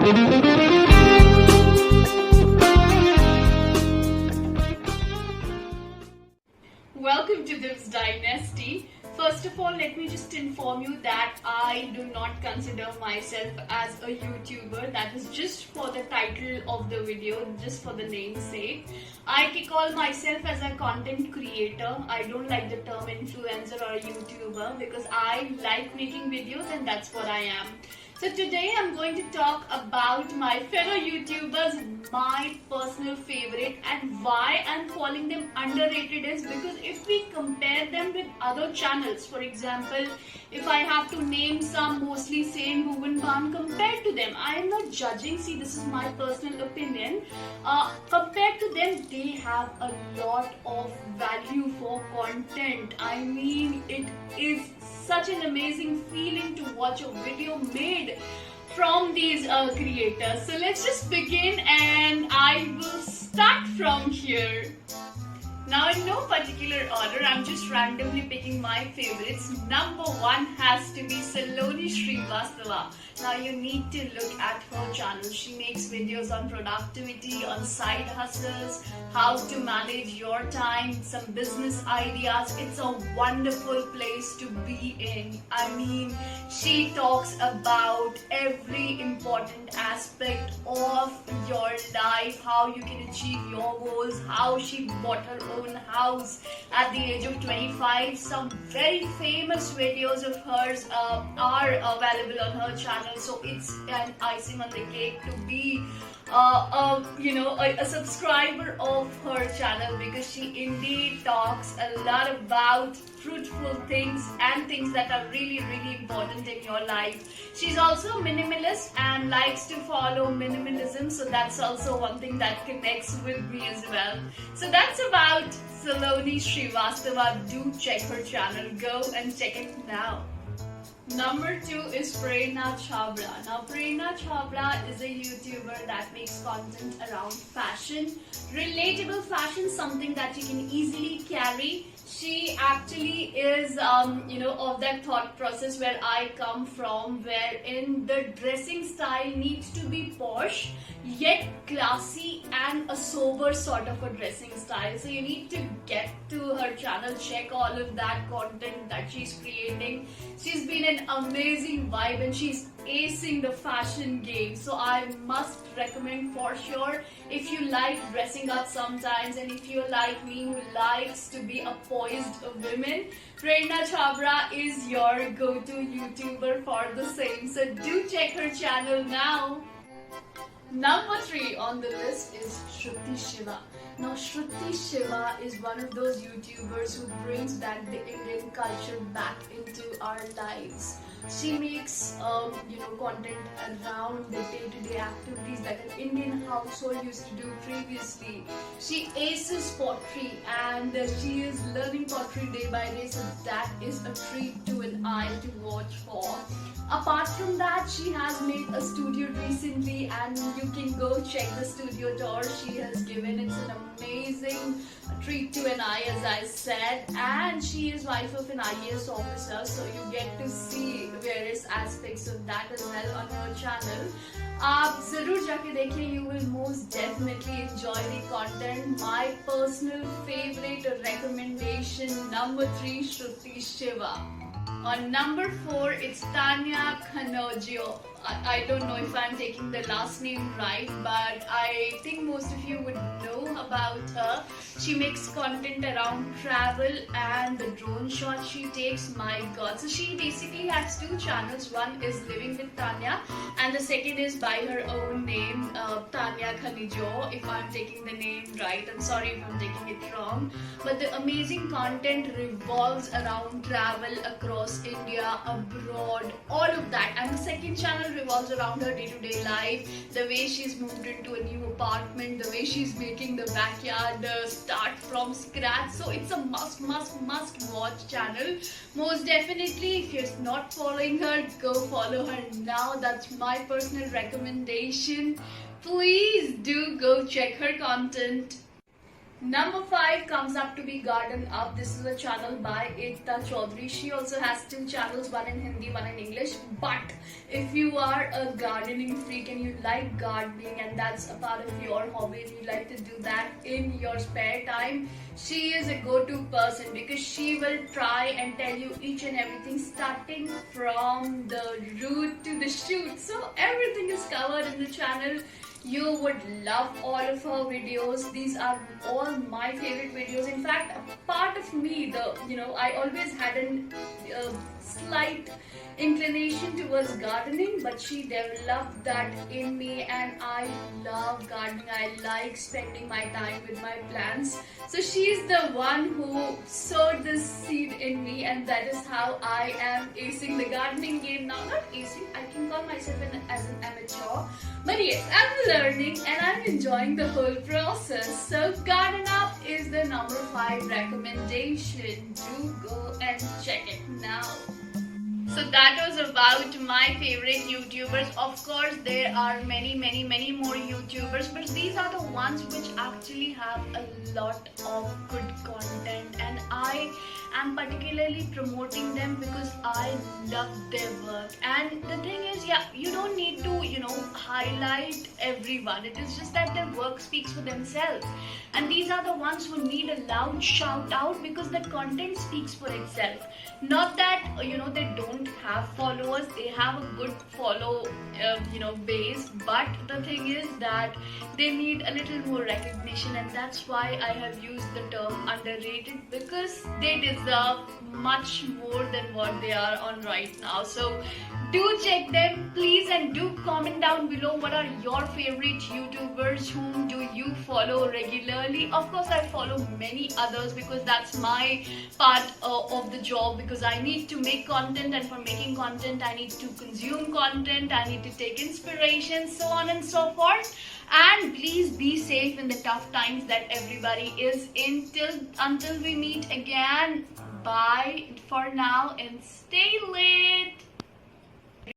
Welcome to this dynasty. First of all, let me just inform you that I do not consider myself as a YouTuber. That is just for the title of the video, just for the name's sake. I call myself as a content creator. I don't like the term influencer or YouTuber because I like making videos and that's what I am. So today I'm going to talk about my fellow YouTubers, my personal favorite, and why I'm calling them underrated is because if we compare them with other channels, for example, if I have to name some, mostly Sain Bhuvan Bhan, compared to them, I am not judging, see this is my personal opinion, compared to them they have a lot of value for content. I mean, it is such an amazing feeling to watch a video made from these creators. So let's just begin and I will start from here. Now in no particular order, I'm just randomly picking my favorites. Number one has to be Saloni Srivastava. Now you need to look at her channel. She makes videos on productivity, on side hustles, how to manage your time, some business ideas. It's a wonderful place to be in. I mean, she talks about every important aspect of your life, how you can achieve your goals, how she bought her own house at the age of 25. Some very famous videos of hers are available on her channel, so it's an icing on the cake to be a subscriber of her channel because she indeed talks a lot about fruitful things and things that are really important in your life. She's also minimalist and likes to follow minimalism, so that's also one thing that connects with me as well. So that's about Saloni Srivastava. Do check her channel. Go and check it now. Number two is Prerna Chhabra. Now Prerna Chhabra is a YouTuber that makes content around fashion, relatable fashion, something that you can easily carry. She actually is, of that thought process where I come from, wherein the dressing style needs to be posh, yet classy and a sober sort of a dressing style. So you need to get to her channel, check all of that content that she's creating. She's been an amazing vibe and she's acing the fashion game. So I must recommend for sure if you like dressing up sometimes and if you're like me who likes to be a poised woman, Prerna Chhabra is your go-to YouTuber for the same. So do check her channel now. Number three on the list is Shruti Shiva. Now Shruti Shiva is one of those YouTubers who brings back the Indian culture back into our lives. She makes content around the day-to-day activities that an Indian household used to do previously. She aces pottery and she is learning pottery day by day, so that is a treat to an eye to watch for. Apart from that, she has made a studio recently and you can go check the studio tour she has given. It's an amazing treat to an eye, as I said, and she is wife of an IAS officer, so you get to see various aspects of that as well on her channel. आप जरूर जाके देखिए, you will most definitely enjoy the content. My personal favorite recommendation, number 3, Shruti Shiva. On number 4, it's Tanya Khanojio. I don't know if I'm taking the last name right, but I think most of you would know about her. She makes content around travel and the drone shots she takes. My god. So she basically has 2 channels. One is Living with Tanya and the second is by her own name, Tanya Khanijo, if I'm taking the name right. I'm sorry if I'm taking it wrong. But the amazing content revolves around travel across India, abroad, all of that. And the second channel revolves around her day-to-day life, the way she's moved into a new apartment, the way she's making the backyard start from scratch. So it's a must watch channel. Most definitely, if you're not following her, go follow her now. That's my personal recommendation. Please do go check her content. Number 5 comes up to be Garden Up. This is a channel by Ekta Chaudhary. She also has 2 channels, one in Hindi, one in English. But if you are a gardening freak and you like gardening and that's a part of your hobby and you like to do that in your spare time, she is a go-to person because she will try and tell you each and everything starting from the root to the shoot. So everything is covered in the channel. You would love all of her videos. These are all my favorite videos. In fact, a part of me, I always had a slight inclination towards gardening, but she developed that in me, and I love gardening. I like spending my time with my plants. So she's the one who sowed this seed in me, and that is how I am acing the gardening game now. Not acing, I can call myself as an amateur, but yes, I'm learning and I'm enjoying the whole process. So Garden Up is the number 5 recommendation. Do go and check it now. So that was about my favorite YouTubers. Of course, there are many more YouTubers, but these are the ones which actually have a lot of good content, and I am particularly promoting them because I love their work. And the thing is, yeah, you don't need to, highlight everyone. It is just that their work speaks for themselves. And these are the ones who need a loud shout out because the content speaks for itself. Not that, they don't have followers, they have a good follow, base, but the thing is that they need a little more recognition, and that's why I have used the term underrated, because they deserve much more than what they are on right now. So do check them, please, and do comment down below what are your favorite YouTubers, whom do you follow regularly. Of course, I follow many others because that's my part of the job, because I need to make content, and for making content I need to consume content, I need to take inspiration, so on and so forth. And please be safe in the tough times that everybody is in. Until we meet again, bye for now and stay lit.